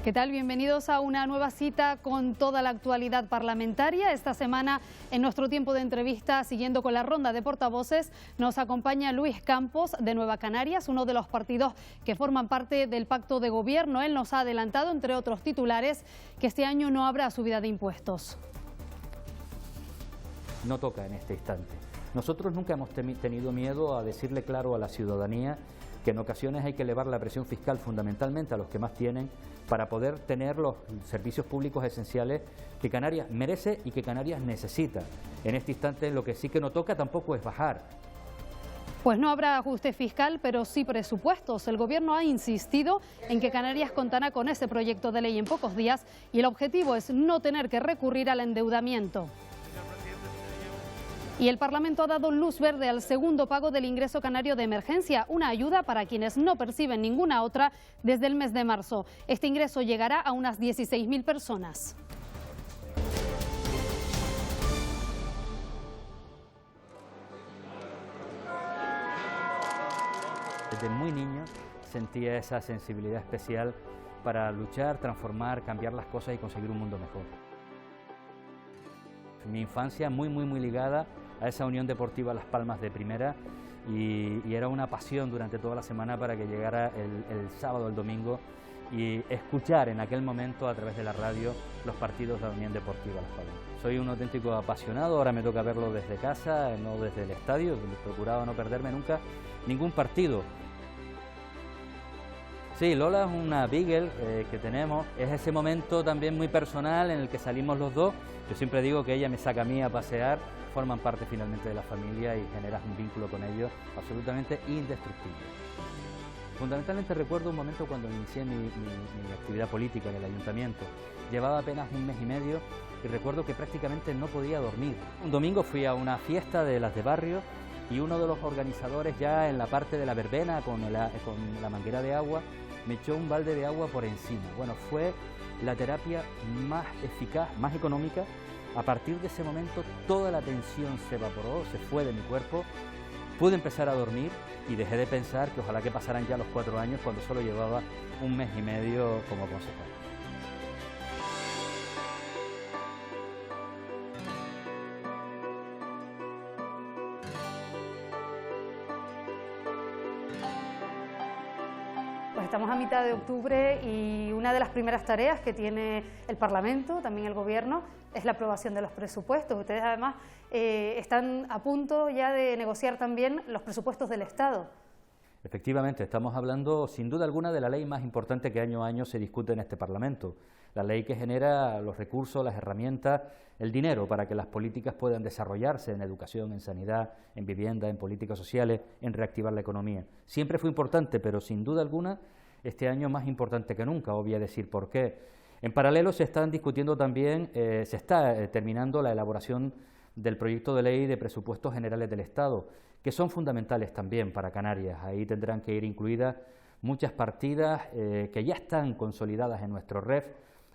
¿Qué tal? Bienvenidos a una nueva cita con toda la actualidad parlamentaria. Esta semana, en nuestro tiempo de entrevista, siguiendo con la ronda de portavoces, nos acompaña Luis Campos de Nueva Canarias, uno de los partidos que forman parte del pacto de gobierno. Él nos ha adelantado, entre otros titulares, que este año no habrá subida de impuestos. No toca en este instante. Nosotros nunca hemos tenido miedo a decirle claro a la ciudadanía que en ocasiones hay que elevar la presión fiscal fundamentalmente a los que más tienen para poder tener los servicios públicos esenciales que Canarias merece y que Canarias necesita. En este instante lo que sí que no toca tampoco es bajar. Pues no habrá ajuste fiscal, pero sí presupuestos. El Gobierno ha insistido en que Canarias contará con ese proyecto de ley en pocos días y el objetivo es no tener que recurrir al endeudamiento. Y el Parlamento ha dado luz verde al segundo pago del ingreso canario de emergencia, una ayuda para quienes no perciben ninguna otra desde el mes de marzo. Este ingreso llegará a unas 16.000 personas. Desde muy niño sentía esa sensibilidad especial para luchar, transformar, cambiar las cosas y conseguir un mundo mejor. Mi infancia muy ligada a esa Unión Deportiva Las Palmas de Primera y era una pasión durante toda la semana para que llegara el sábado, el domingo y escuchar en aquel momento a través de la radio los partidos de la Unión Deportiva Las Palmas. Soy un auténtico apasionado, ahora me toca verlo desde casa, no desde el estadio, he procurado no perderme nunca ningún partido. Sí, Lola es una Beagle que tenemos, es ese momento también muy personal en el que salimos los dos. Yo siempre digo que ella me saca a mí a pasear, forman parte finalmente de la familia y generas un vínculo con ellos absolutamente indestructible. Fundamentalmente recuerdo un momento cuando inicié mi actividad política en el ayuntamiento. Llevaba apenas un mes y medio y recuerdo que prácticamente no podía dormir. Un domingo fui a una fiesta de las de barrio y uno de los organizadores, ya en la parte de la verbena con la manguera de agua, me echó un balde de agua por encima. Bueno, fue la terapia más eficaz, más económica. A partir de ese momento toda la tensión se evaporó, se fue de mi cuerpo, pude empezar a dormir y dejé de pensar que ojalá que pasaran ya los 4 años cuando solo llevaba un mes y medio como consejero. Pues estamos a mitad de octubre y una de las primeras tareas que tiene el Parlamento, también el Gobierno, es la aprobación de los presupuestos. Ustedes además están a punto ya de negociar también los presupuestos del Estado. Efectivamente, estamos hablando sin duda alguna de la ley más importante que año a año se discute en este Parlamento. La ley que genera los recursos, las herramientas, el dinero para que las políticas puedan desarrollarse en educación, en sanidad, en vivienda, en políticas sociales, en reactivar la economía. Siempre fue importante, pero sin duda alguna este año más importante que nunca, os voy a decir por qué. En paralelo se están discutiendo también, se está terminando la elaboración del proyecto de ley de presupuestos generales del Estado, que son fundamentales también para Canarias. Ahí tendrán que ir incluidas muchas partidas que ya están consolidadas en nuestro REF.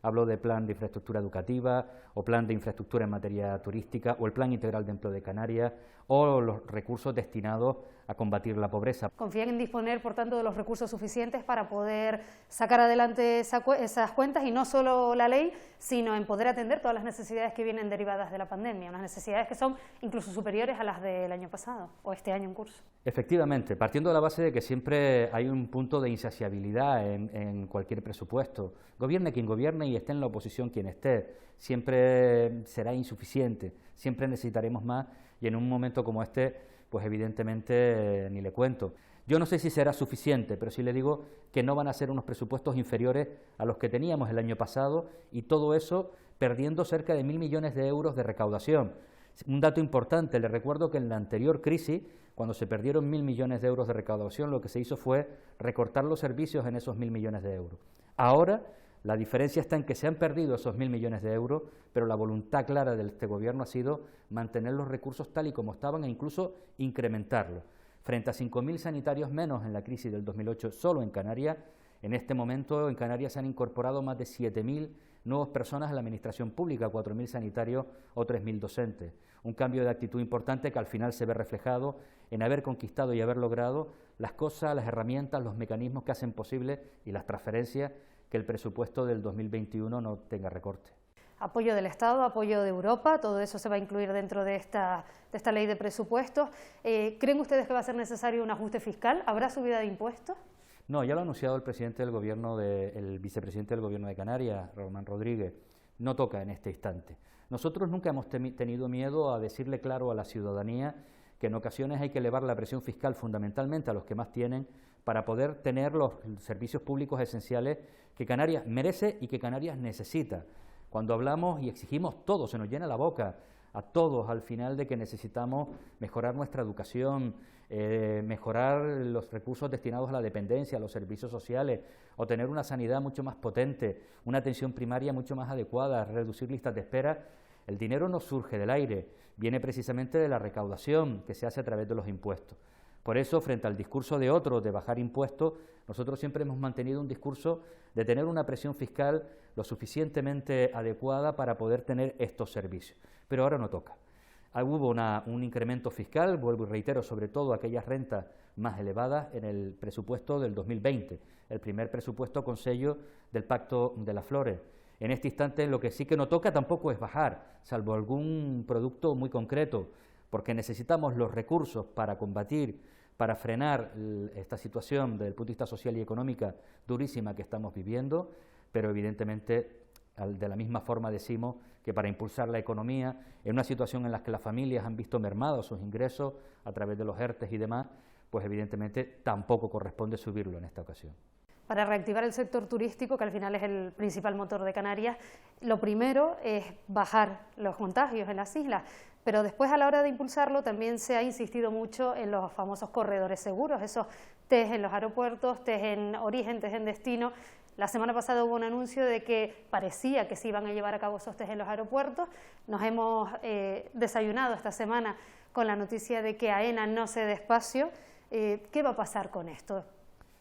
Hablo de plan de infraestructura educativa o plan de infraestructura en materia turística o el plan integral de empleo de Canarias o los recursos destinados a combatir la pobreza. ¿Confían en disponer, por tanto, de los recursos suficientes para poder sacar adelante esas cuentas y no solo la ley, sino en poder atender todas las necesidades que vienen derivadas de la pandemia, unas necesidades que son incluso superiores a las del año pasado o este año en curso? Efectivamente, partiendo de la base de que siempre hay un punto de insaciabilidad en cualquier presupuesto. Gobierne quien gobierne y esté en la oposición quien esté, siempre será insuficiente, siempre necesitaremos más y en un momento como este, pues evidentemente ni le cuento. Yo no sé si será suficiente, pero sí le digo que no van a ser unos presupuestos inferiores a los que teníamos el año pasado y todo eso perdiendo cerca de 1.000 millones de euros de recaudación. Un dato importante, le recuerdo que en la anterior crisis, cuando se perdieron 1.000 millones de euros de recaudación, lo que se hizo fue recortar los servicios en esos 1.000 millones de euros. Ahora, la diferencia está en que se han perdido esos 1.000 millones de euros, pero la voluntad clara de este Gobierno ha sido mantener los recursos tal y como estaban e incluso incrementarlos. Frente a 5.000 sanitarios menos en la crisis del 2008 solo en Canarias, en este momento en Canarias se han incorporado más de 7.000 nuevas personas a la administración pública, 4.000 sanitarios o 3.000 docentes. Un cambio de actitud importante que al final se ve reflejado en haber conquistado y haber logrado las cosas, las herramientas, los mecanismos que hacen posible y las transferencias que el presupuesto del 2021 no tenga recorte. Apoyo del Estado, apoyo de Europa, todo eso se va a incluir dentro de esta ley de presupuestos. ¿Creen ustedes que va a ser necesario un ajuste fiscal? ¿Habrá subida de impuestos? No, ya lo ha anunciado el presidente del gobierno, el vicepresidente del gobierno de Canarias, Román Rodríguez. No toca en este instante. Nosotros nunca hemos tenido miedo a decirle claro a la ciudadanía que en ocasiones hay que elevar la presión fiscal fundamentalmente a los que más tienen para poder tener los servicios públicos esenciales que Canarias merece y que Canarias necesita. Cuando hablamos y exigimos todo, se nos llena la boca a todos al final de que necesitamos mejorar nuestra educación, mejorar los recursos destinados a la dependencia, a los servicios sociales, o tener una sanidad mucho más potente, una atención primaria mucho más adecuada, reducir listas de espera. El dinero no surge del aire, viene precisamente de la recaudación que se hace a través de los impuestos. Por eso, frente al discurso de otros de bajar impuestos, nosotros siempre hemos mantenido un discurso de tener una presión fiscal lo suficientemente adecuada para poder tener estos servicios. Pero ahora no toca. Hubo un incremento fiscal, vuelvo y reitero, sobre todo aquellas rentas más elevadas en el presupuesto del 2020, el primer presupuesto con sello del Pacto de las Flores. En este instante lo que sí que no toca tampoco es bajar, salvo algún producto muy concreto, porque necesitamos los recursos para combatir, para frenar esta situación desde el punto de vista social y económica durísima que estamos viviendo, pero evidentemente de la misma forma decimos que para impulsar la economía, en una situación en la que las familias han visto mermados sus ingresos a través de los ERTEs y demás, pues evidentemente tampoco corresponde subirlo en esta ocasión. Para reactivar el sector turístico, que al final es el principal motor de Canarias, lo primero es bajar los contagios en las islas, pero después a la hora de impulsarlo también se ha insistido mucho en los famosos corredores seguros, esos test en los aeropuertos, test en origen, test en destino. La semana pasada hubo un anuncio de que parecía que se iban a llevar a cabo esos test en los aeropuertos. Nos hemos desayunado esta semana con la noticia de que AENA no cede espacio. ¿Qué va a pasar con esto?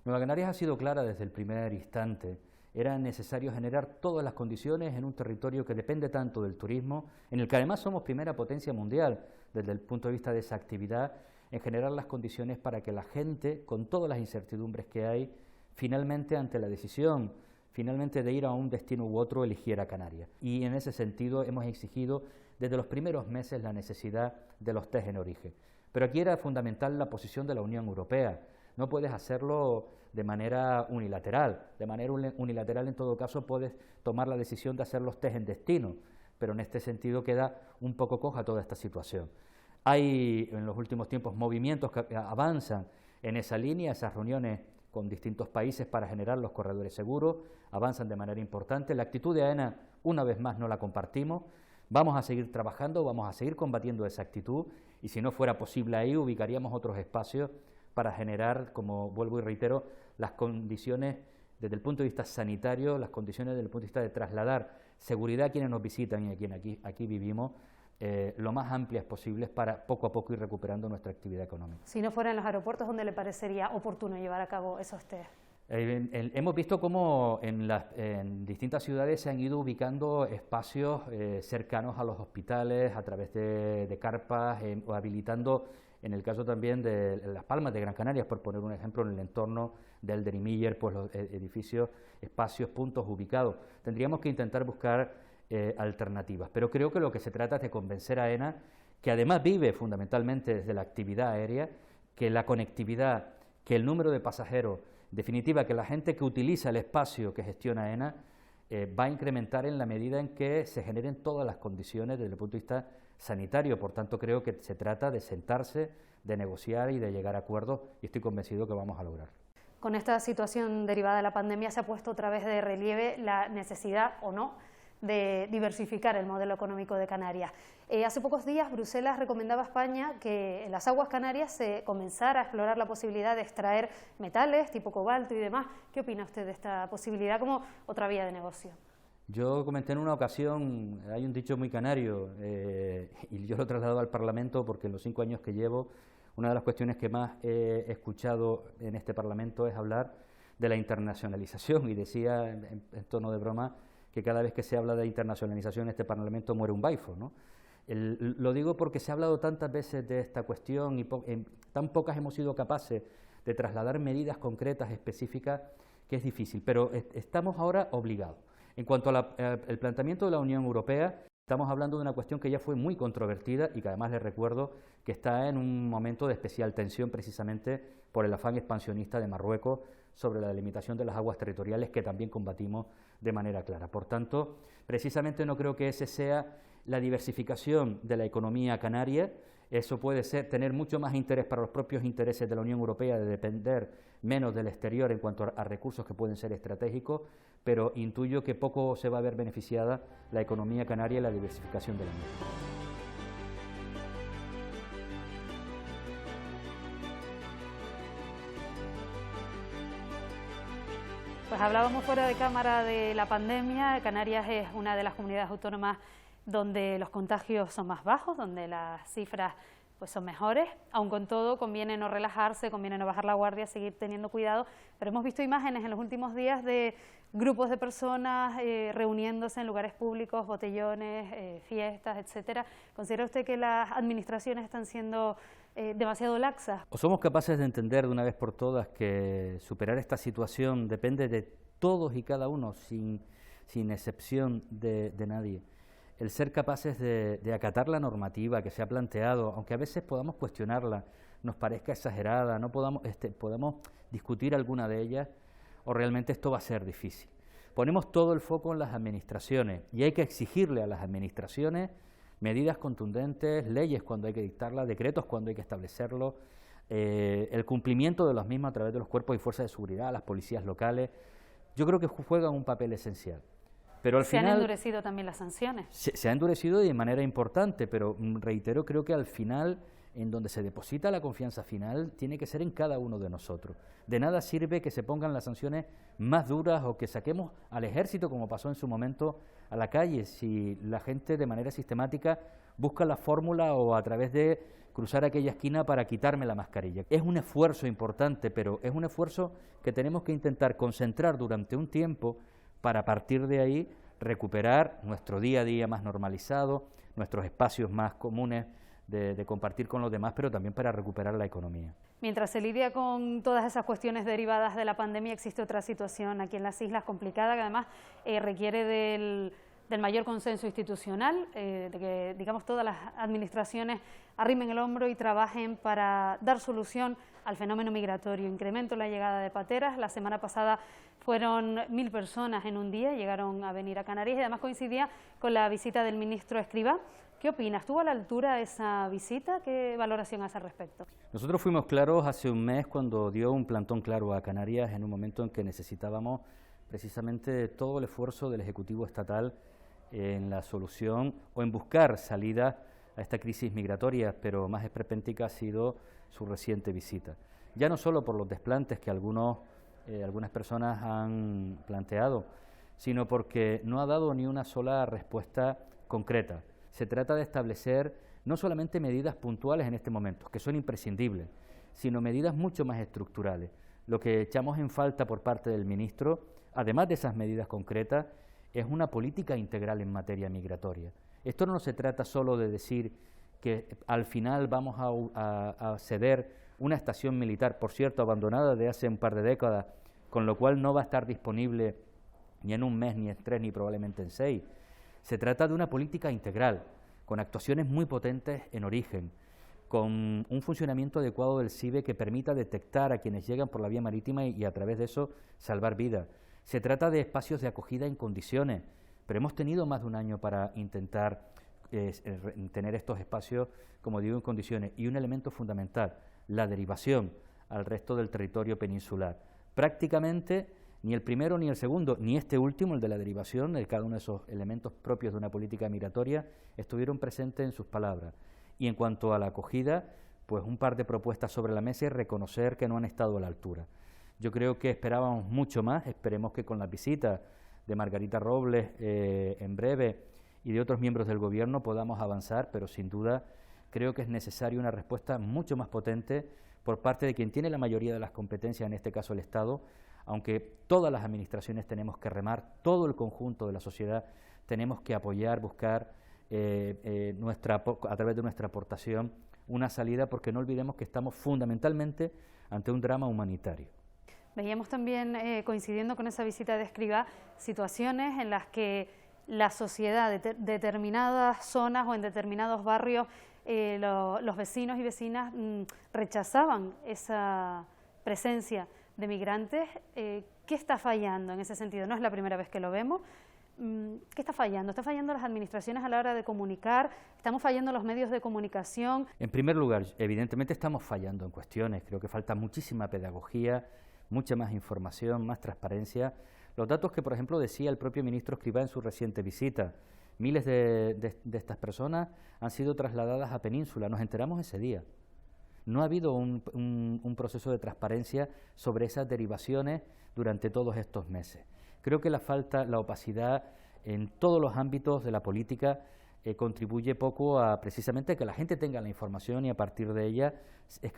Nueva Canarias ha sido clara desde el primer instante. Era necesario generar todas las condiciones en un territorio que depende tanto del turismo, en el que además somos primera potencia mundial desde el punto de vista de esa actividad, en generar las condiciones para que la gente, con todas las incertidumbres que hay, finalmente ante la decisión, finalmente de ir a un destino u otro, eligiera Canarias. Y en ese sentido hemos exigido desde los primeros meses la necesidad de los test en origen. Pero aquí era fundamental la posición de la Unión Europea. No puedes hacerlo de manera unilateral. De manera unilateral, en todo caso, puedes tomar la decisión de hacer los test en destino, pero en este sentido queda un poco coja toda esta situación. Hay en los últimos tiempos movimientos que avanzan en esa línea, esas reuniones con distintos países para generar los corredores seguros, avanzan de manera importante. La actitud de AENA, una vez más, no la compartimos. Vamos a seguir trabajando, vamos a seguir combatiendo esa actitud y si no fuera posible ahí, ubicaríamos otros espacios para generar, como vuelvo y reitero, las condiciones desde el punto de vista sanitario, las condiciones desde el punto de vista de trasladar seguridad a quienes nos visitan y a quienes aquí vivimos, lo más amplias posibles para poco a poco ir recuperando nuestra actividad económica. Si no fuera en los aeropuertos, ¿dónde le parecería oportuno llevar a cabo esos test? Hemos visto cómo en distintas ciudades se han ido ubicando espacios cercanos a los hospitales a través de carpas o habilitando, en el caso también de Las Palmas de Gran Canaria, por poner un ejemplo, en el entorno del Elder y Miller, pues los edificios, espacios, puntos ubicados. Tendríamos que intentar buscar alternativas, pero creo que lo que se trata es de convencer a AENA, que además vive fundamentalmente desde la actividad aérea, que la conectividad, que el número de pasajeros, en definitiva, que la gente que utiliza el espacio que gestiona AENA va a incrementar en la medida en que se generen todas las condiciones desde el punto de vista sanitario. Por tanto, creo que se trata de sentarse, de negociar y de llegar a acuerdos y estoy convencido que vamos a lograr. Con esta situación derivada de la pandemia se ha puesto otra vez de relieve la necesidad o no de diversificar el modelo económico de Canarias. Hace pocos días Bruselas recomendaba a España que en las aguas canarias se comenzara a explorar la posibilidad de extraer metales tipo cobalto y demás. ¿Qué opina usted de esta posibilidad como otra vía de negocio? Yo comenté en una ocasión, hay un dicho muy canario y yo lo he trasladado al Parlamento porque en los 5 años que llevo, una de las cuestiones que más he escuchado en este Parlamento es hablar de la internacionalización y decía en tono de broma que cada vez que se habla de internacionalización en este Parlamento muere un baifo, ¿no? Lo digo porque se ha hablado tantas veces de esta cuestión y tan pocas hemos sido capaces de trasladar medidas concretas, específicas, que es difícil, pero estamos ahora obligados. En cuanto al planteamiento de la Unión Europea, estamos hablando de una cuestión que ya fue muy controvertida y que además les recuerdo que está en un momento de especial tensión precisamente por el afán expansionista de Marruecos sobre la delimitación de las aguas territoriales, que también combatimos de manera clara. Por tanto, precisamente no creo que ese sea la diversificación de la economía canaria. Eso puede tener mucho más interés para los propios intereses de la Unión Europea de depender menos del exterior en cuanto a recursos que pueden ser estratégicos, pero intuyo que poco se va a ver beneficiada la economía canaria y la diversificación de la misma. Pues hablábamos fuera de cámara de la pandemia. Canarias es una de las comunidades autónomas donde los contagios son más bajos, donde las cifras pues son mejores. Aun con todo, conviene no relajarse, conviene no bajar la guardia, seguir teniendo cuidado. Pero hemos visto imágenes en los últimos días de grupos de personas reuniéndose en lugares públicos, botellones, fiestas, etcétera. ¿Considera usted que las administraciones están siendo demasiado laxas? ¿O somos capaces de entender de una vez por todas que superar esta situación depende de todos y cada uno, sin excepción de nadie? El ser capaces de acatar la normativa que se ha planteado, aunque a veces podamos cuestionarla, nos parezca exagerada, no podamos discutir alguna de ellas, o realmente esto va a ser difícil. Ponemos todo el foco en las administraciones y hay que exigirle a las administraciones medidas contundentes, leyes cuando hay que dictarlas, decretos cuando hay que establecerlos, el cumplimiento de los mismos a través de los cuerpos y fuerzas de seguridad, las policías locales. Yo creo que juegan un papel esencial. Pero al final, ¿se han endurecido también las sanciones? Se ha endurecido de manera importante, pero reitero, creo que al final, en donde se deposita la confianza final, tiene que ser en cada uno de nosotros. De nada sirve que se pongan las sanciones más duras o que saquemos al ejército, como pasó en su momento, a la calle, si la gente de manera sistemática busca la fórmula o a través de cruzar aquella esquina para quitarme la mascarilla. Es un esfuerzo importante, pero es un esfuerzo que tenemos que intentar concentrar durante un tiempo para a partir de ahí recuperar nuestro día a día más normalizado, nuestros espacios más comunes de compartir con los demás, pero también para recuperar la economía. Mientras se lidia con todas esas cuestiones derivadas de la pandemia, existe otra situación aquí en las islas complicada, que además requiere del mayor consenso institucional, de que, digamos, todas las administraciones arrimen el hombro y trabajen para dar solución al fenómeno migratorio. Incremento en la llegada de pateras. La semana pasada fueron 1000 personas en un día, llegaron a venir a Canarias y además coincidía con la visita del ministro Escrivá. ¿Qué opina? ¿Estuvo a la altura esa visita? ¿Qué valoración hace al respecto? Nosotros fuimos claros hace un mes cuando dio un plantón claro a Canarias en un momento en que necesitábamos precisamente todo el esfuerzo del Ejecutivo estatal en la solución o en buscar salida a esta crisis migratoria, pero más esperpéntica ha sido su reciente visita. Ya no solo por los desplantes que algunas personas han planteado, sino porque no ha dado ni una sola respuesta concreta. Se trata de establecer no solamente medidas puntuales en este momento, que son imprescindibles, sino medidas mucho más estructurales. Lo que echamos en falta por parte del ministro, además de esas medidas concretas, es una política integral en materia migratoria. Esto no se trata solo de decir que al final vamos a ceder una estación militar, por cierto, abandonada de hace un par de décadas, con lo cual no va a estar disponible ni en un mes, ni en 3, ni probablemente en 6. Se trata de una política integral, con actuaciones muy potentes en origen, con un funcionamiento adecuado del CIBE que permita detectar a quienes llegan por la vía marítima y a través de eso salvar vidas. Se trata de espacios de acogida en condiciones, pero hemos tenido más de un año para intentar tener estos espacios, como digo, en condiciones. Y un elemento fundamental, la derivación al resto del territorio peninsular. Prácticamente ni el primero ni el segundo, ni este último, el de la derivación, de cada uno de esos elementos propios de una política migratoria, estuvieron presentes en sus palabras. Y en cuanto a la acogida, pues un par de propuestas sobre la mesa y reconocer que no han estado a la altura. Yo creo que esperábamos mucho más, esperemos que con la visita de Margarita Robles en breve y de otros miembros del Gobierno podamos avanzar, pero sin duda creo que es necesaria una respuesta mucho más potente por parte de quien tiene la mayoría de las competencias, en este caso el Estado, aunque todas las administraciones tenemos que remar, todo el conjunto de la sociedad tenemos que apoyar, buscar a través de nuestra aportación una salida, porque no olvidemos que estamos fundamentalmente ante un drama humanitario. Veíamos también, coincidiendo con esa visita de Escrivá, situaciones en las que la sociedad de determinadas zonas o en determinados barrios, los vecinos y vecinas rechazaban esa presencia de migrantes. ¿Qué está fallando en ese sentido? No es la primera vez que lo vemos. ¿Qué está fallando? ¿Está fallando las administraciones a la hora de comunicar? ¿Estamos fallando los medios de comunicación? En primer lugar, evidentemente estamos fallando en cuestiones. Creo que falta muchísima pedagogía, mucha más información, más transparencia. Los datos que, por ejemplo, decía el propio ministro Escrivá en su reciente visita. Miles de estas personas han sido trasladadas a Península. Nos enteramos ese día. No ha habido un proceso de transparencia sobre esas derivaciones durante todos estos meses. Creo que la opacidad en todos los ámbitos de la política contribuye poco a precisamente que la gente tenga la información y a partir de ella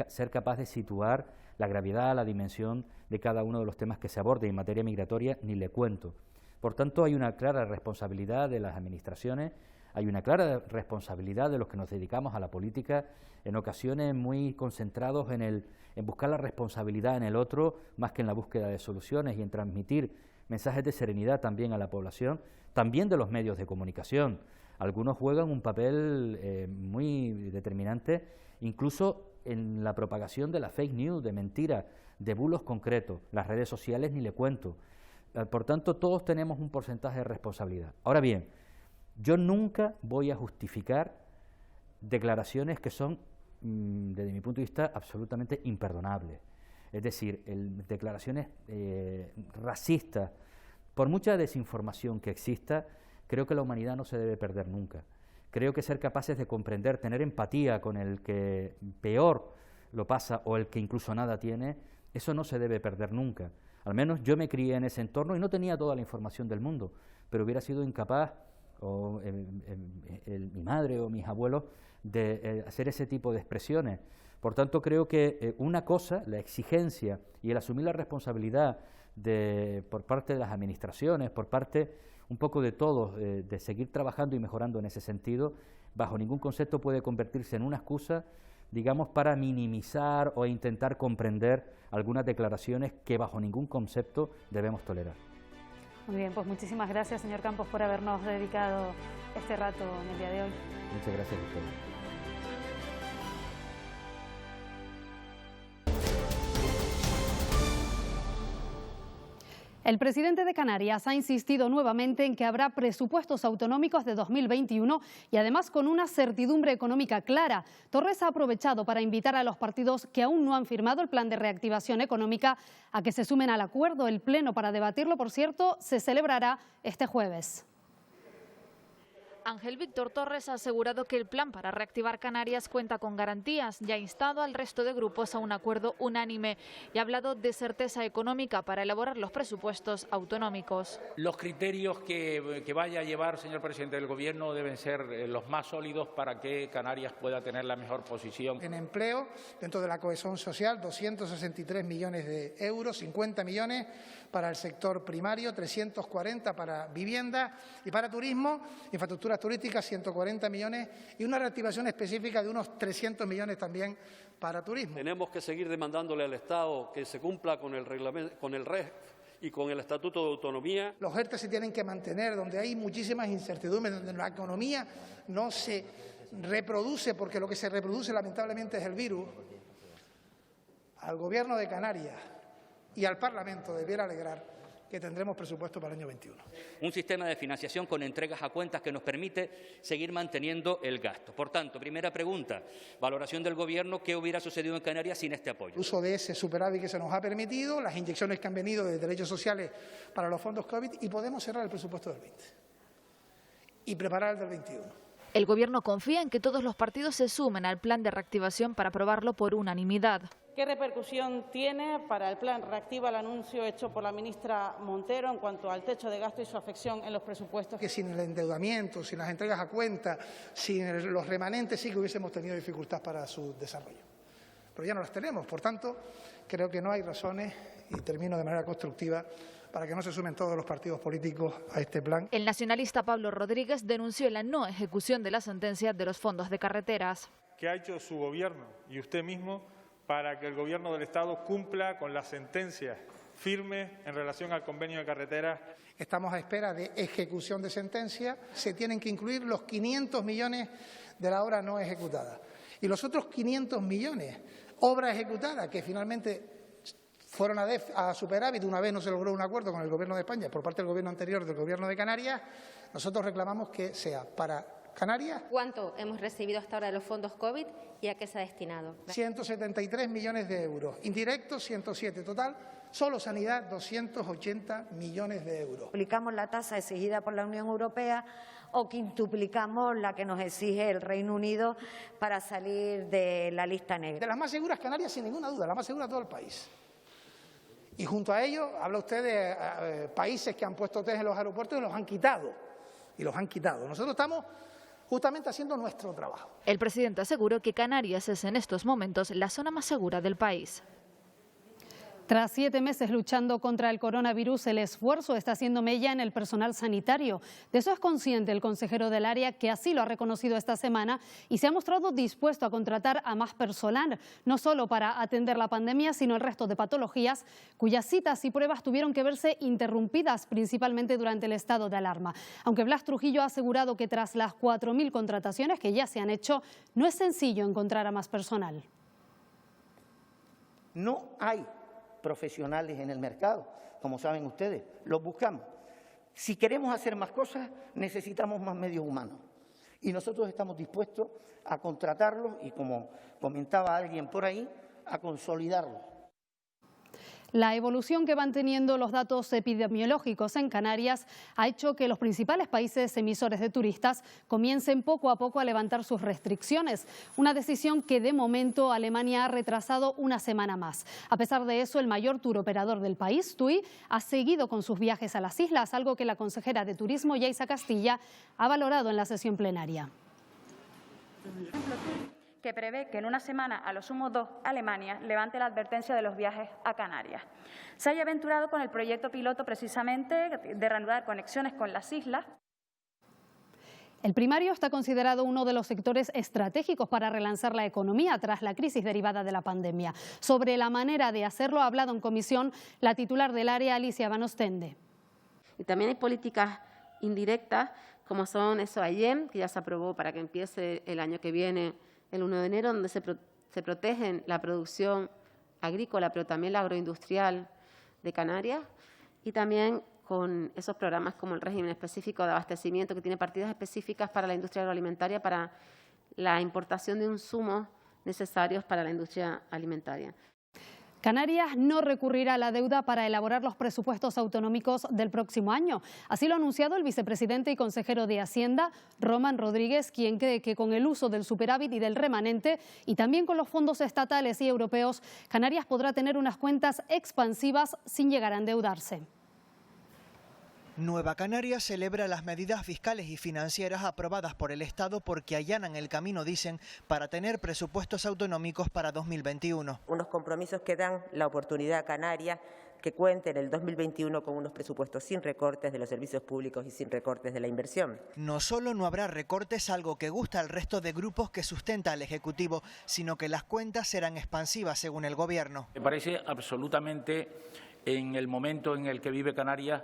ser capaz de situar la gravedad, la dimensión de cada uno de los temas que se aborde. En materia migratoria ni le cuento. Por tanto, hay una clara responsabilidad de las administraciones, hay una clara responsabilidad de los que nos dedicamos a la política, en ocasiones muy concentrados en buscar la responsabilidad en el otro, más que en la búsqueda de soluciones y en transmitir mensajes de serenidad también a la población, también de los medios de comunicación. Algunos juegan un papel muy determinante, incluso en la propagación de la fake news, de mentiras, de bulos concretos. Las redes sociales ni le cuento. Por tanto, todos tenemos un porcentaje de responsabilidad. Ahora bien, yo nunca voy a justificar declaraciones que son, desde mi punto de vista, absolutamente imperdonables. Es decir, declaraciones racistas. Por mucha desinformación que exista, creo que la humanidad no se debe perder nunca. Creo que ser capaces de comprender, tener empatía con el que peor lo pasa o el que incluso nada tiene, eso no se debe perder nunca. Al menos yo me crié en ese entorno y no tenía toda la información del mundo, pero hubiera sido incapaz, o mi madre o mis abuelos, de hacer ese tipo de expresiones. Por tanto, creo que una cosa, la exigencia y el asumir la responsabilidad por parte de las administraciones, por parte un poco de todos, de seguir trabajando y mejorando en ese sentido, bajo ningún concepto puede convertirse en una excusa, digamos, para minimizar o intentar comprender algunas declaraciones que bajo ningún concepto debemos tolerar. Muy bien, pues muchísimas gracias, señor Campos, por habernos dedicado este rato en el día de hoy. Muchas gracias a ustedes. El presidente de Canarias ha insistido nuevamente en que habrá presupuestos autonómicos de 2021 y además con una certidumbre económica clara. Torres ha aprovechado para invitar a los partidos que aún no han firmado el plan de reactivación económica a que se sumen al acuerdo. El pleno para debatirlo, por cierto, se celebrará este jueves. Ángel Víctor Torres ha asegurado que el plan para reactivar Canarias cuenta con garantías y ha instado al resto de grupos a un acuerdo unánime y ha hablado de certeza económica para elaborar los presupuestos autonómicos. Los criterios que vaya a llevar, señor presidente del Gobierno, deben ser los más sólidos para que Canarias pueda tener la mejor posición. En empleo, dentro de la cohesión social, 263 millones de euros, 50 millones para el sector primario, 340 para vivienda y para turismo, infraestructuras turísticas, 140 millones y una reactivación específica de unos 300 millones también para turismo. Tenemos que seguir demandándole al Estado que se cumpla con el reglamento, con el REF y con el Estatuto de Autonomía. Los ERTE se tienen que mantener donde hay muchísimas incertidumbres, donde la economía no se reproduce, porque lo que se reproduce lamentablemente es el virus. Al Gobierno de Canarias y al Parlamento debiera alegrar que tendremos presupuesto para el año 21. Un sistema de financiación con entregas a cuentas que nos permite seguir manteniendo el gasto. Por tanto, primera pregunta, valoración del Gobierno, ¿qué hubiera sucedido en Canarias sin este apoyo? El uso de ese superávit que se nos ha permitido, las inyecciones que han venido de derechos sociales para los fondos COVID y podemos cerrar el presupuesto del 20 y preparar el del 21. El Gobierno confía en que todos los partidos se sumen al plan de reactivación para aprobarlo por unanimidad. ¿Qué repercusión tiene para el plan Reactiva el anuncio hecho por la ministra Montero en cuanto al techo de gasto y su afección en los presupuestos? Que sin el endeudamiento, sin las entregas a cuenta, sin los remanentes, sí que hubiésemos tenido dificultad para su desarrollo. Pero ya no las tenemos, por tanto, creo que no hay razones, y termino de manera constructiva, para que no se sumen todos los partidos políticos a este plan. El nacionalista Pablo Rodríguez denunció la no ejecución de la sentencia de los fondos de carreteras. ¿Qué ha hecho su Gobierno y usted mismo para que el Gobierno del Estado cumpla con las sentencias firmes en relación al convenio de carreteras. Estamos a espera de ejecución de sentencia. Se tienen que incluir los 500 millones de la obra no ejecutada. Y los otros 500 millones, obra ejecutada, que finalmente fueron a superávit, una vez no se logró un acuerdo con el Gobierno de España por parte del Gobierno anterior del Gobierno de Canarias, nosotros reclamamos que sea para Canarias. ¿Cuánto hemos recibido hasta ahora de los fondos COVID y a qué se ha destinado? 173 millones de euros, indirectos 107, total, solo sanidad 280 millones de euros. Duplicamos la tasa exigida por la Unión Europea o quintuplicamos la que nos exige el Reino Unido para salir de la lista negra. De las más seguras Canarias, sin ninguna duda, la más segura de todo el país. Y junto a ello, habla usted de países que han puesto test en los aeropuertos y los han quitado. Nosotros estamos justamente haciendo nuestro trabajo. El presidente aseguró que Canarias es en estos momentos la zona más segura del país. Tras 7 meses luchando contra el coronavirus, el esfuerzo está haciendo mella en el personal sanitario. De eso es consciente el consejero del área, que así lo ha reconocido esta semana y se ha mostrado dispuesto a contratar a más personal, no solo para atender la pandemia, sino el resto de patologías cuyas citas y pruebas tuvieron que verse interrumpidas principalmente durante el estado de alarma. Aunque Blas Trujillo ha asegurado que tras las 4.000 contrataciones que ya se han hecho, no es sencillo encontrar a más personal. No hay profesionales en el mercado, como saben ustedes, los buscamos. Si queremos hacer más cosas, necesitamos más medios humanos. Y nosotros estamos dispuestos a contratarlos y, como comentaba alguien por ahí, a consolidarlos. La evolución que van teniendo los datos epidemiológicos en Canarias ha hecho que los principales países emisores de turistas comiencen poco a poco a levantar sus restricciones, una decisión que de momento Alemania ha retrasado una semana más. A pesar de eso, el mayor tour operador del país, TUI, ha seguido con sus viajes a las islas, algo que la consejera de Turismo, Yaiza Castilla, ha valorado en la sesión plenaria. Que prevé que en una semana, a lo sumo 2, Alemania levante la advertencia de los viajes a Canarias. Se haya aventurado con el proyecto piloto precisamente de reanudar conexiones con las islas. El primario está considerado uno de los sectores estratégicos para relanzar la economía tras la crisis derivada de la pandemia. Sobre la manera de hacerlo ha hablado en comisión la titular del área, Alicia Van Ostende. Y también hay políticas indirectas, como son eso AIEM, que ya se aprobó para que empiece el año que viene, el 1 de enero, donde se protegen la producción agrícola, pero también la agroindustrial de Canarias, y también con esos programas como el régimen específico de abastecimiento, que tiene partidas específicas para la industria agroalimentaria, para la importación de insumos necesarios para la industria alimentaria. Canarias no recurrirá a la deuda para elaborar los presupuestos autonómicos del próximo año. Así lo ha anunciado el vicepresidente y consejero de Hacienda, Román Rodríguez, quien cree que con el uso del superávit y del remanente y también con los fondos estatales y europeos, Canarias podrá tener unas cuentas expansivas sin llegar a endeudarse. Nueva Canarias celebra las medidas fiscales y financieras aprobadas por el Estado porque allanan el camino, dicen, para tener presupuestos autonómicos para 2021. Unos compromisos que dan la oportunidad a Canarias que cuente en el 2021 con unos presupuestos sin recortes de los servicios públicos y sin recortes de la inversión. No solo no habrá recortes, algo que gusta al resto de grupos que sustenta al Ejecutivo, sino que las cuentas serán expansivas según el Gobierno. Me parece absolutamente, en el momento en el que vive Canarias,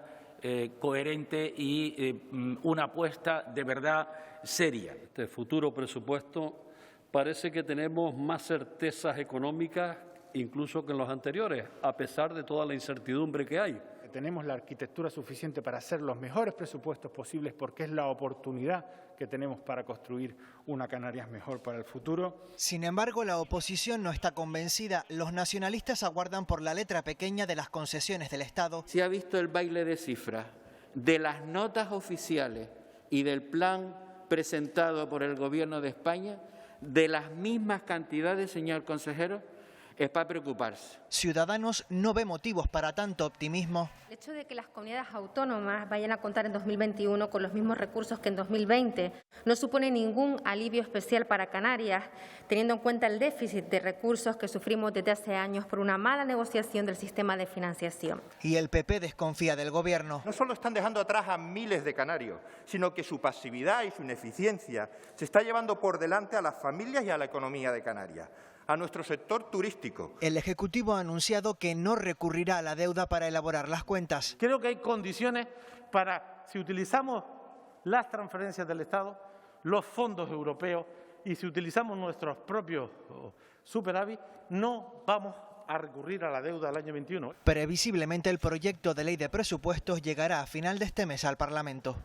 coherente y una apuesta de verdad seria. Este futuro presupuesto parece que tenemos más certezas económicas incluso que en los anteriores, a pesar de toda la incertidumbre que hay. Tenemos la arquitectura suficiente para hacer los mejores presupuestos posibles porque es la oportunidad que tenemos para construir una Canarias mejor para el futuro. Sin embargo, la oposición no está convencida. Los nacionalistas aguardan por la letra pequeña de las concesiones del Estado. Se ha visto el baile de cifras de las notas oficiales y del plan presentado por el Gobierno de España, de las mismas cantidades, señor consejero. Es para preocuparse. Ciudadanos no ve motivos para tanto optimismo. El hecho de que las comunidades autónomas vayan a contar en 2021 con los mismos recursos que en 2020 no supone ningún alivio especial para Canarias, teniendo en cuenta el déficit de recursos que sufrimos desde hace años por una mala negociación del sistema de financiación. Y el PP desconfía del Gobierno. No solo están dejando atrás a miles de canarios, sino que su pasividad y su ineficiencia se está llevando por delante a las familias y a la economía de Canarias. a nuestro sector turístico. El Ejecutivo ha anunciado que no recurrirá a la deuda para elaborar las cuentas. Creo que hay condiciones para, si utilizamos las transferencias del Estado, los fondos europeos y si utilizamos nuestros propios superávit, no vamos a recurrir a la deuda del año 21. Previsiblemente el proyecto de ley de presupuestos llegará a final de este mes al Parlamento.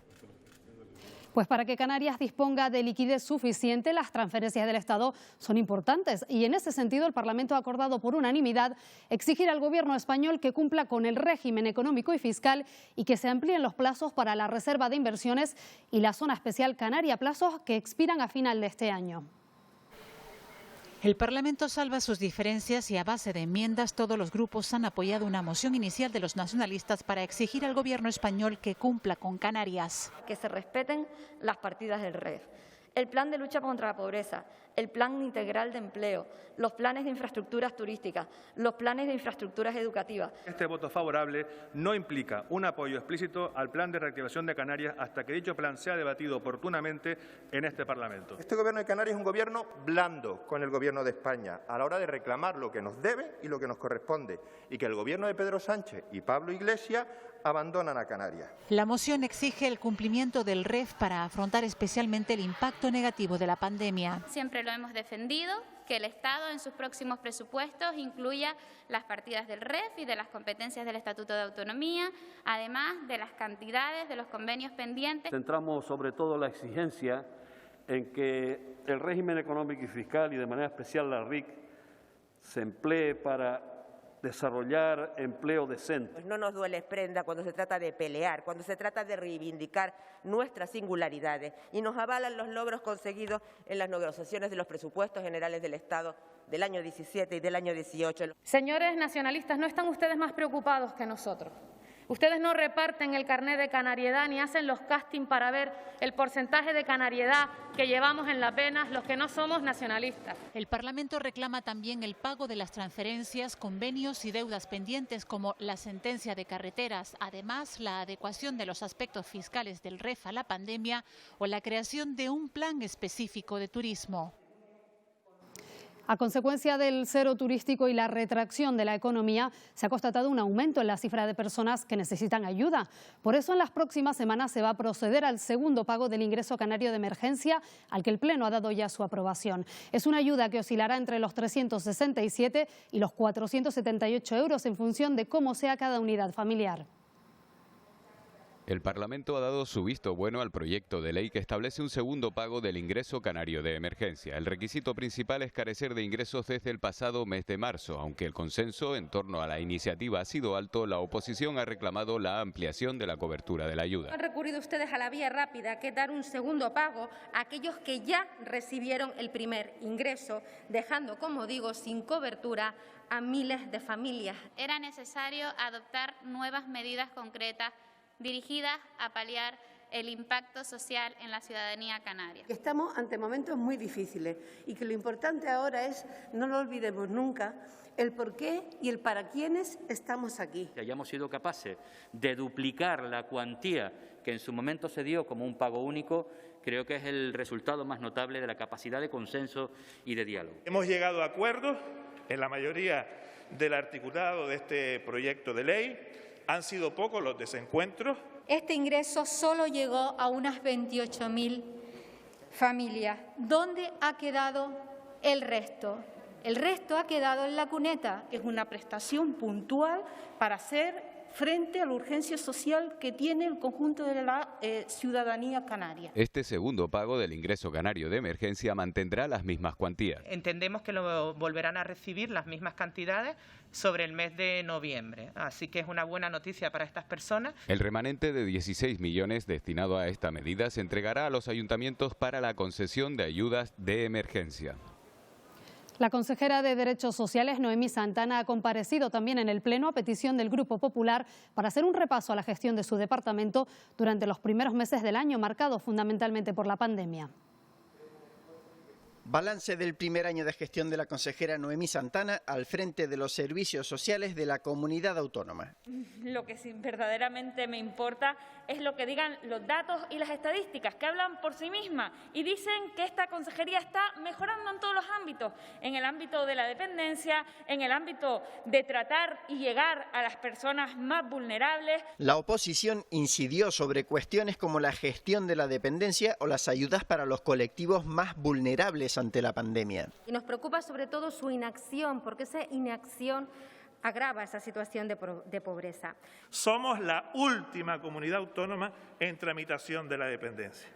Pues para que Canarias disponga de liquidez suficiente, las transferencias del Estado son importantes y en ese sentido el Parlamento ha acordado por unanimidad exigir al Gobierno español que cumpla con el régimen económico y fiscal y que se amplíen los plazos para la reserva de inversiones y la zona especial canaria, plazos que expiran a final de este año. El Parlamento salva sus diferencias y a base de enmiendas todos los grupos han apoyado una moción inicial de los nacionalistas para exigir al Gobierno español que cumpla con Canarias. Que se respeten las partidas del REF, el plan de lucha contra la pobreza, el plan integral de empleo, los planes de infraestructuras turísticas, los planes de infraestructuras educativas. Este voto favorable no implica un apoyo explícito al plan de reactivación de Canarias hasta que dicho plan sea debatido oportunamente en este Parlamento. Este Gobierno de Canarias es un gobierno blando con el Gobierno de España a la hora de reclamar lo que nos debe y lo que nos corresponde, y que el Gobierno de Pedro Sánchez y Pablo Iglesias abandonan a Canarias. La moción exige el cumplimiento del REF para afrontar especialmente el impacto negativo de la pandemia. Siempre lo hemos defendido, que el Estado en sus próximos presupuestos incluya las partidas del REF y de las competencias del Estatuto de Autonomía, además de las cantidades de los convenios pendientes. Centramos sobre todo la exigencia en que el régimen económico y fiscal y de manera especial la RIC se emplee para desarrollar empleo decente. Pues no nos duele prenda cuando se trata de pelear, cuando se trata de reivindicar nuestras singularidades y nos avalan los logros conseguidos en las negociaciones de los presupuestos generales del Estado del año 17 y del año 18. Señores nacionalistas, ¿no están ustedes más preocupados que nosotros? Ustedes no reparten el carnet de canariedad ni hacen los castings para ver el porcentaje de canariedad que llevamos en las venas los que no somos nacionalistas. El Parlamento reclama también el pago de las transferencias, convenios y deudas pendientes como la sentencia de carreteras, además la adecuación de los aspectos fiscales del REF a la pandemia o la creación de un plan específico de turismo. A consecuencia del cero turístico y la retracción de la economía, se ha constatado un aumento en la cifra de personas que necesitan ayuda. Por eso, en las próximas semanas se va a proceder al segundo pago del ingreso canario de emergencia, al que el Pleno ha dado ya su aprobación. Es una ayuda que oscilará entre los 367 y los 478 euros en función de cómo sea cada unidad familiar. El Parlamento ha dado su visto bueno al proyecto de ley que establece un segundo pago del ingreso canario de emergencia. El requisito principal es carecer de ingresos desde el pasado mes de marzo. Aunque el consenso en torno a la iniciativa ha sido alto, la oposición ha reclamado la ampliación de la cobertura de la ayuda. Han recurrido ustedes a la vía rápida, que es dar un segundo pago a aquellos que ya recibieron el primer ingreso, dejando, como digo, sin cobertura a miles de familias. Era necesario adoptar nuevas medidas concretas dirigidas a paliar el impacto social en la ciudadanía canaria. Estamos ante momentos muy difíciles y que lo importante ahora es, no lo olvidemos nunca, el por qué y el para quiénes estamos aquí. Que hayamos sido capaces de duplicar la cuantía que en su momento se dio como un pago único, creo que es el resultado más notable de la capacidad de consenso y de diálogo. Hemos llegado a acuerdos en la mayoría del articulado de este proyecto de ley. Han sido pocos los desencuentros. Este ingreso solo llegó a unas 28.000 familias. ¿Dónde ha quedado el resto? El resto ha quedado en la cuneta. Es una prestación puntual para hacer frente a la urgencia social que tiene el conjunto de la ciudadanía canaria. Este segundo pago del ingreso canario de emergencia mantendrá las mismas cuantías. Entendemos que lo volverán a recibir las mismas cantidades sobre el mes de noviembre, así que es una buena noticia para estas personas. El remanente de 16 millones destinado a esta medida se entregará a los ayuntamientos para la concesión de ayudas de emergencia. La consejera de Derechos Sociales, Noemí Santana, ha comparecido también en el Pleno a petición del Grupo Popular para hacer un repaso a la gestión de su departamento durante los primeros meses del año, marcados fundamentalmente por la pandemia. Balance del primer año de gestión de la consejera Noemí Santana al frente de los servicios sociales de la comunidad autónoma. Lo que sí verdaderamente me importa es lo que digan los datos y las estadísticas, que hablan por sí mismas y dicen que esta consejería está mejorando en todos los ámbitos, en el ámbito de la dependencia, en el ámbito de tratar y llegar a las personas más vulnerables. La oposición incidió sobre cuestiones como la gestión de la dependencia o las ayudas para los colectivos más vulnerables ante la pandemia. Y nos preocupa sobre todo su inacción, porque esa inacción agrava esa situación de pobreza. Somos la última comunidad autónoma en tramitación de la dependencia.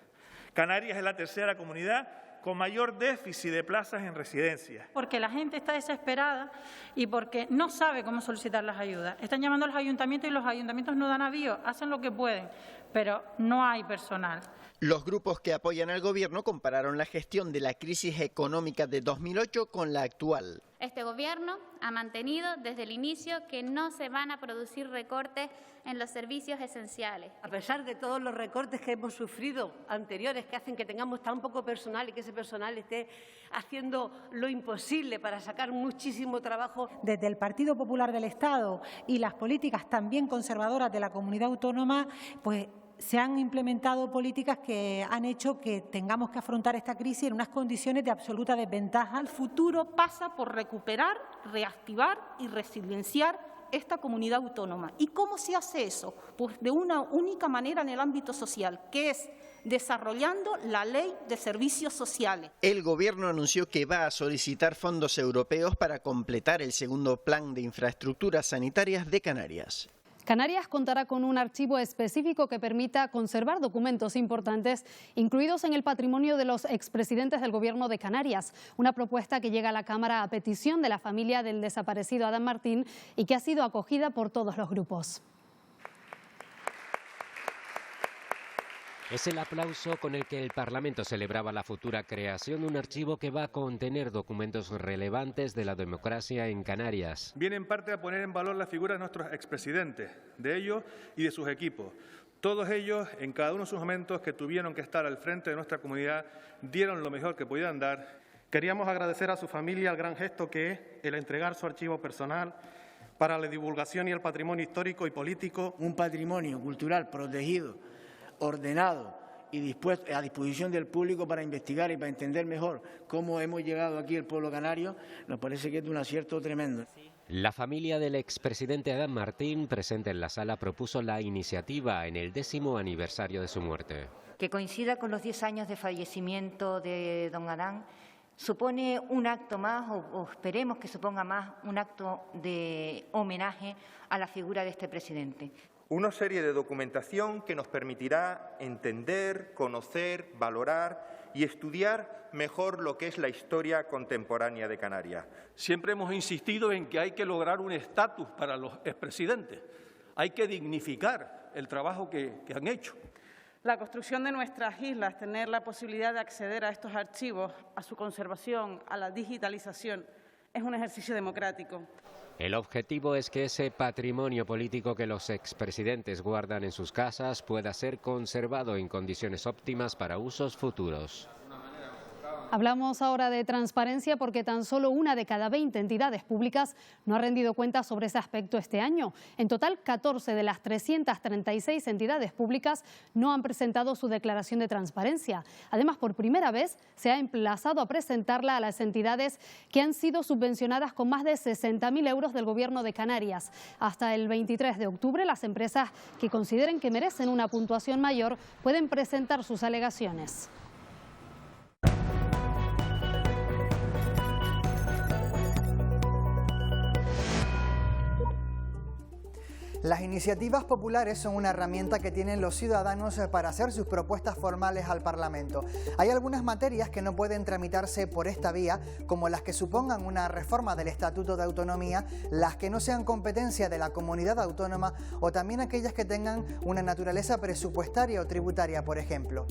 Canarias es la tercera comunidad con mayor déficit de plazas en residencias. Porque la gente está desesperada y porque no sabe cómo solicitar las ayudas. Están llamando a los ayuntamientos y los ayuntamientos no dan avío, hacen lo que pueden, pero no hay personal. Los grupos que apoyan al gobierno compararon la gestión de la crisis económica de 2008 con la actual. Este Gobierno ha mantenido desde el inicio que no se van a producir recortes en los servicios esenciales. A pesar de todos los recortes que hemos sufrido anteriores, que hacen que tengamos tan poco personal y que ese personal esté haciendo lo imposible para sacar muchísimo trabajo. Desde el Partido Popular del Estado y las políticas también conservadoras de la comunidad autónoma, pues se han implementado políticas que han hecho que tengamos que afrontar esta crisis en unas condiciones de absoluta desventaja. El futuro pasa por recuperar, reactivar y resilienciar esta comunidad autónoma. ¿Y cómo se hace eso? Pues de una única manera en el ámbito social, que es desarrollando la Ley de Servicios Sociales. El Gobierno anunció que va a solicitar fondos europeos para completar el segundo plan de infraestructuras sanitarias de Canarias. Canarias contará con un archivo específico que permita conservar documentos importantes incluidos en el patrimonio de los expresidentes del Gobierno de Canarias, una propuesta que llega a la Cámara a petición de la familia del desaparecido Adán Martín y que ha sido acogida por todos los grupos. Es el aplauso con el que el Parlamento celebraba la futura creación de un archivo que va a contener documentos relevantes de la democracia en Canarias. Viene en parte a poner en valor la figura de nuestros expresidentes, de ellos y de sus equipos. Todos ellos, en cada uno de sus momentos que tuvieron que estar al frente de nuestra comunidad, dieron lo mejor que podían dar. Queríamos agradecer a su familia el gran gesto que es el entregar su archivo personal para la divulgación y el patrimonio histórico y político. Un patrimonio cultural protegido, ordenado y dispuesto a disposición del público para investigar y para entender mejor cómo hemos llegado aquí el pueblo canario, nos parece que es de un acierto tremendo. La familia del expresidente Adán Martín, presente en la sala, propuso la iniciativa en el 10º aniversario de su muerte. Que coincida con los 10 años de fallecimiento de don Adán supone un acto más, o esperemos que suponga más, un acto de homenaje a la figura de este presidente. Una serie de documentación que nos permitirá entender, conocer, valorar y estudiar mejor lo que es la historia contemporánea de Canarias. Siempre hemos insistido en que hay que lograr un estatus para los expresidentes. Hay que dignificar el trabajo que han hecho. La construcción de nuestras islas, tener la posibilidad de acceder a estos archivos, a su conservación, a la digitalización, es un ejercicio democrático. El objetivo es que ese patrimonio político que los expresidentes guardan en sus casas pueda ser conservado en condiciones óptimas para usos futuros. Hablamos ahora de transparencia porque tan solo 1 de cada 20 entidades públicas no ha rendido cuentas sobre ese aspecto este año. En total, 14 de las 336 entidades públicas no han presentado su declaración de transparencia. Además, por primera vez se ha emplazado a presentarla a las entidades que han sido subvencionadas con más de 60.000 euros del Gobierno de Canarias. Hasta el 23 de octubre, las empresas que consideren que merecen una puntuación mayor pueden presentar sus alegaciones. Las iniciativas populares son una herramienta que tienen los ciudadanos para hacer sus propuestas formales al Parlamento. Hay algunas materias que no pueden tramitarse por esta vía, como las que supongan una reforma del Estatuto de Autonomía, las que no sean competencia de la comunidad autónoma o también aquellas que tengan una naturaleza presupuestaria o tributaria, por ejemplo.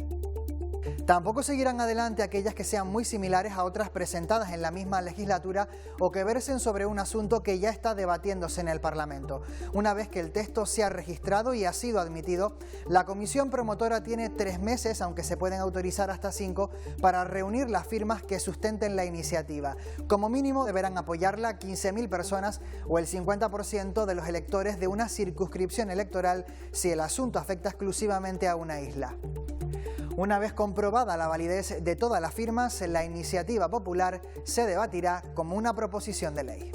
Tampoco seguirán adelante aquellas que sean muy similares a otras presentadas en la misma legislatura o que versen sobre un asunto que ya está debatiéndose en el Parlamento. Una vez que el texto se ha registrado y ha sido admitido, la comisión promotora tiene 3 meses, aunque se pueden autorizar hasta 5, para reunir las firmas que sustenten la iniciativa. Como mínimo deberán apoyarla 15.000 personas o el 50% de los electores de una circunscripción electoral si el asunto afecta exclusivamente a una isla. Una vez comprobada la validez de todas las firmas, la iniciativa popular se debatirá como una proposición de ley.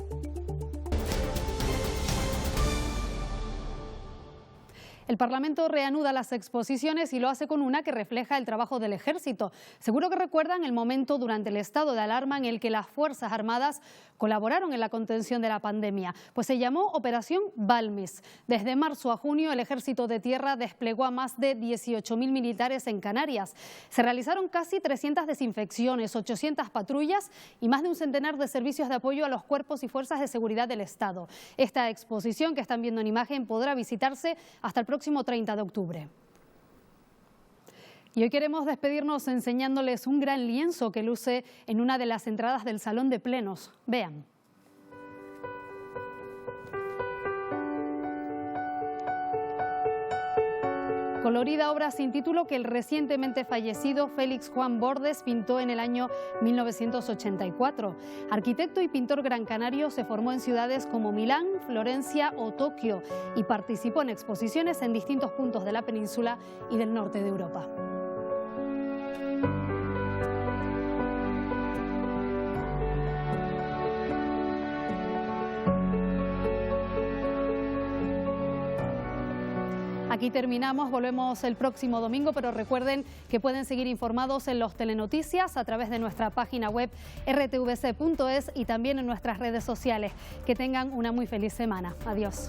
El Parlamento reanuda las exposiciones y lo hace con una que refleja el trabajo del Ejército. Seguro que recuerdan el momento durante el estado de alarma en el que las Fuerzas Armadas colaboraron en la contención de la pandemia, pues se llamó Operación Balmis. Desde marzo a junio el Ejército de Tierra desplegó a más de 18.000 militares en Canarias. Se realizaron casi 300 desinfecciones, 800 patrullas y más de un centenar de servicios de apoyo a los cuerpos y fuerzas de seguridad del Estado. Esta exposición que están viendo en imagen podrá visitarse hasta el próximo 30 de octubre. Y hoy queremos despedirnos enseñándoles un gran lienzo que luce en una de las entradas del Salón de Plenos. Vean. Colorida obra sin título que el recientemente fallecido Félix Juan Bordes pintó en el año 1984. Arquitecto y pintor gran canario, se formó en ciudades como Milán, Florencia o Tokio y participó en exposiciones en distintos puntos de la península y del norte de Europa. Aquí terminamos, volvemos el próximo domingo, pero recuerden que pueden seguir informados en los telenoticias a través de nuestra página web rtvc.es y también en nuestras redes sociales. Que tengan una muy feliz semana. Adiós.